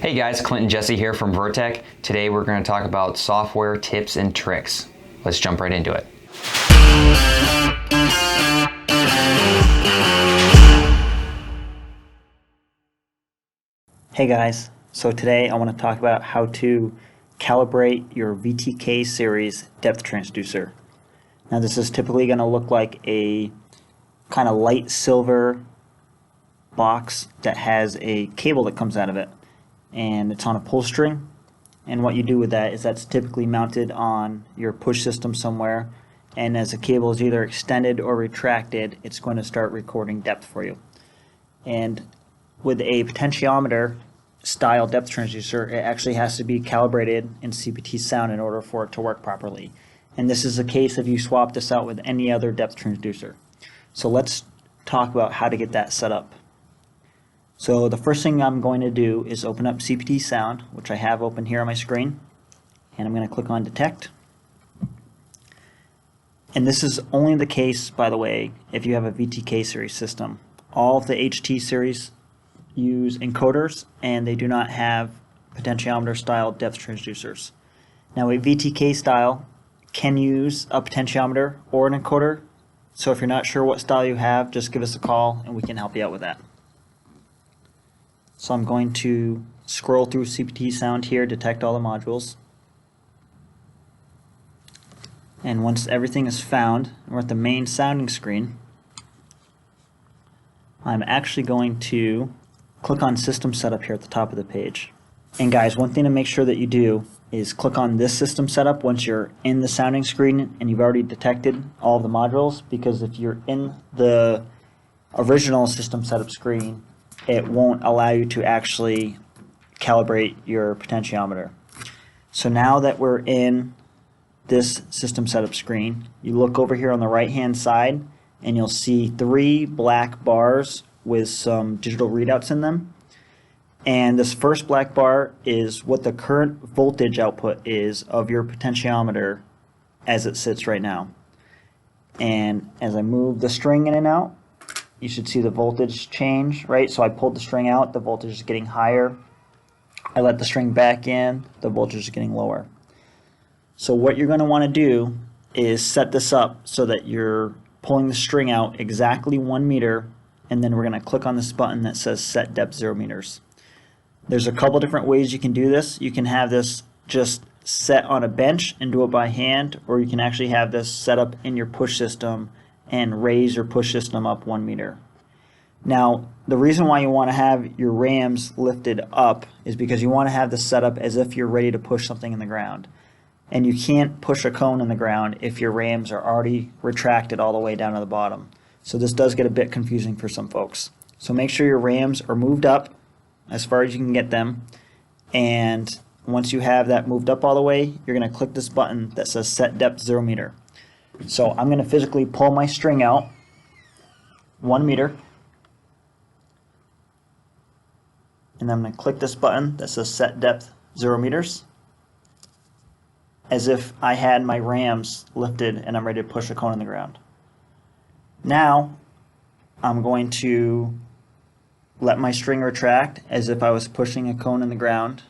Hey guys, Clint and Jesse here from Vertek. Today we're going to talk about software tips and tricks. Let's jump right into it. Hey guys, so today I want to talk about how to calibrate your VTK series depth transducer. Now this is typically going to look like a kind of light silver box that has a cable that comes out of it, and it's on a pull string, and what you do with that is that's typically mounted on your push system somewhere, and as the cable is either extended or retracted, it's going to start recording depth for you. And with a potentiometer style depth transducer, it actually has to be calibrated in CPT sound in order for it to work properly. And this is the case if you swap this out with any other depth transducer. So let's talk about how to get that set up. So the first thing I'm going to do is open up CPT sound, which I have open here on my screen, and I'm going to click on detect. And this is only the case, by the way, if you have a VTK series system. All of the HT series use encoders, and they do not have potentiometer style depth transducers. Now a VTK style can use a potentiometer or an encoder, so if you're not sure what style you have, just give us a call and we can help you out with that. So I'm going to scroll through CPT sound here, detect all the modules. And once everything is found, we're at the main sounding screen, I'm actually going to click on System Setup here at the top of the page. And guys, one thing to make sure that you do is click on this System Setup once you're in the sounding screen and you've already detected all of the modules, because if you're in the original System Setup screen, it won't allow you to actually calibrate your potentiometer. So now that we're in this System Setup screen, you look over here on the right hand side and you'll see 3 black bars with some digital readouts in them. And this first black bar is what the current voltage output is of your potentiometer as it sits right now. And as I move the string in and out, you should see the voltage change, right? So I pulled the string out, the voltage is getting higher. I let the string back in, the voltage is getting lower. So what you're going to want to do is set this up so that you're pulling the string out exactly 1 meter, and then we're going to click on this button that says set depth 0 meters. There's a couple different ways you can do this. You can have this just set on a bench and do it by hand, or you can actually have this set up in your push system and raise your push system up 1 meter. Now, the reason why you want to have your rams lifted up is because you want to have this set up as if you're ready to push something in the ground. And you can't push a cone in the ground if your rams are already retracted all the way down to the bottom. So this does get a bit confusing for some folks. So make sure your rams are moved up as far as you can get them. And once you have that moved up all the way, you're going to click this button that says set depth 0 meter. So I'm going to physically pull my string out 1 meter, and I'm going to click this button that says set depth 0 meters as if I had my rams lifted and I'm ready to push a cone in the ground. Now I'm going to let my string retract as if I was pushing a cone in the ground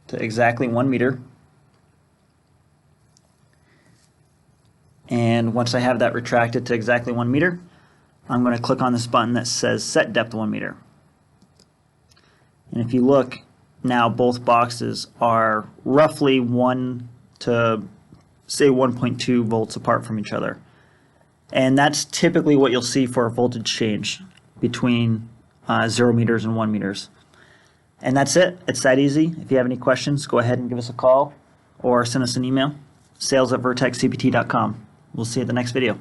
to exactly 1 meter. And once I have that retracted to exactly 1 meter, I'm going to click on this button that says set depth 1 meter. And if you look, now both boxes are roughly 1 to say 1.2 volts apart from each other. And that's typically what you'll see for a voltage change between 0 meters and 1 meters. And that's it. It's that easy. If you have any questions, go ahead and give us a call or send us an email, sales@vertekcpt.com. We'll see you at the next video.